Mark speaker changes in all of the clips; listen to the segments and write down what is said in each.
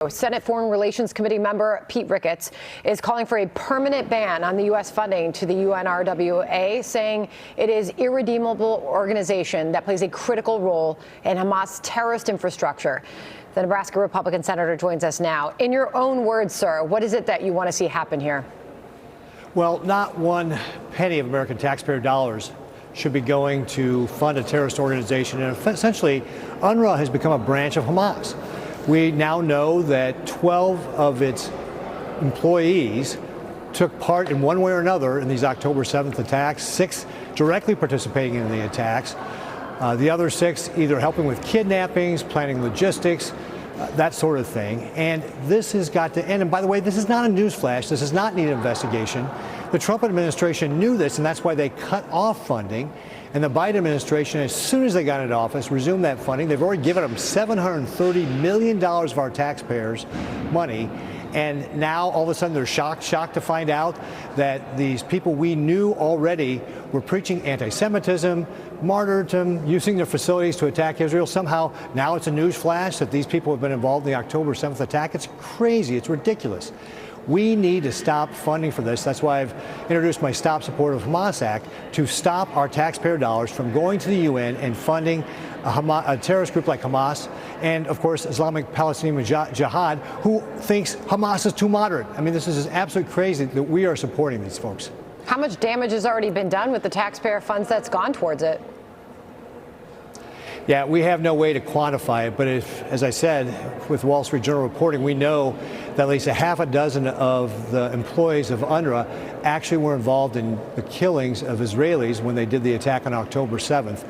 Speaker 1: Senate Foreign Relations Committee member Pete Ricketts is calling for a permanent ban on the U.S. funding to the UNRWA, saying it is irredeemable organization that plays a critical role in Hamas terrorist infrastructure. The Nebraska Republican senator joins us now. In your own words, sir, what is it that you want to see happen here?
Speaker 2: Well, not one penny of American taxpayer dollars should be going to fund a terrorist organization. And essentially, UNRWA has become a branch of Hamas. We now know that 12 of its employees took part in one way or another in these October 7th attacks, 6 directly participating in the attacks. The other 6 either helping with kidnappings, planning logistics, that sort of thing. And this has got to end. And by the way, this is not a newsflash. This does not need an investigation. The Trump administration knew this, and that's why they cut off funding. And the Biden administration, as soon as they got into office, resumed that funding. They've already given them $730 million of our taxpayers' money. And now, all of a sudden, they're shocked to find out that these people we knew already were preaching anti-Semitism, martyrdom, using their facilities to attack Israel. Somehow, now it's a news flash that these people have been involved in the October 7th attack. It's crazy. It's ridiculous. We need to stop funding for this. That's why I've introduced my Stop Support of Hamas Act to stop our taxpayer dollars from going to the UN and funding a terrorist group like Hamas and, of course, Islamic Palestinian Jihad, who thinks Hamas is too moderate. I mean, this is absolutely crazy that we are supporting these folks.
Speaker 1: How much damage has already been done with the taxpayer funds that's gone towards it?
Speaker 2: Yeah, we have no way to quantify it, but if, as I said, with Wall Street Journal reporting, we know that at least a half a dozen of the employees of UNRWA actually were involved in the killings of Israelis when they did the attack on October 7th.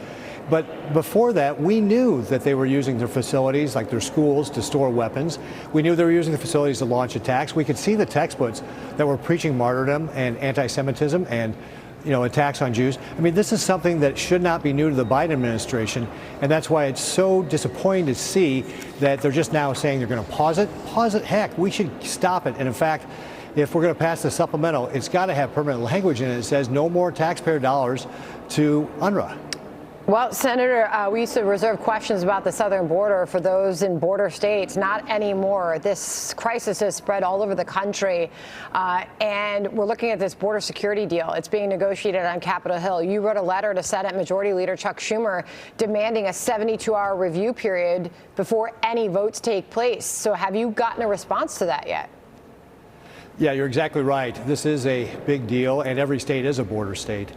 Speaker 2: But before that, we knew that they were using their facilities, like their schools, to store weapons. We knew they were using the facilities to launch attacks. We could see the textbooks that were preaching martyrdom and anti-Semitism and attacks on Jews. I mean, this is something that should not be new to the Biden administration, and that's why it's so disappointing to see that they're just now saying they're going to pause it. Pause it, heck, we should stop it. And in fact, if we're going to pass the supplemental, it's got to have permanent language in it that says no more taxpayer dollars to UNRWA.
Speaker 1: Well, Senator, we used to reserve questions about the southern border for those in border states. Not anymore. This crisis has spread all over the country, and we're looking at this border security deal. It's being negotiated on Capitol Hill. You wrote a letter to Senate Majority Leader Chuck Schumer demanding a 72-hour review period before any votes take place. So have you gotten a response to that yet?
Speaker 2: Yeah, you're exactly right. This is a big deal, and every state is a border state.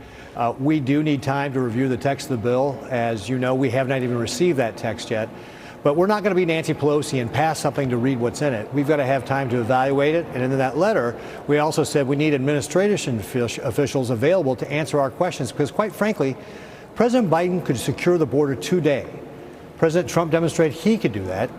Speaker 2: We do need time to review the text of the bill. As you know, we have not even received that text yet. But we're not going to be Nancy Pelosi and pass something to read what's in it. We've got to have time to evaluate it. And in that letter, we also said we need administration officials available to answer our questions, because quite frankly, President Biden could secure the border today. President Trump demonstrated he could do that.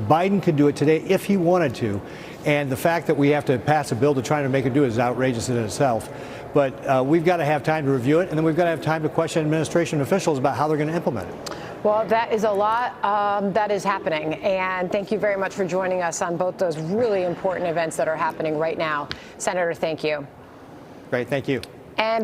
Speaker 2: Biden could do it today if he wanted to. And the fact that we have to pass a bill to try to make it do it is outrageous in itself. But we've got to have time to review it, and then we've got to have time to question administration officials about how they're going to implement it.
Speaker 1: Well, that is a lot that is happening. And thank you very much for joining us on both those really important events that are happening right now. Senator, thank you.
Speaker 2: Great. Thank you.
Speaker 1: And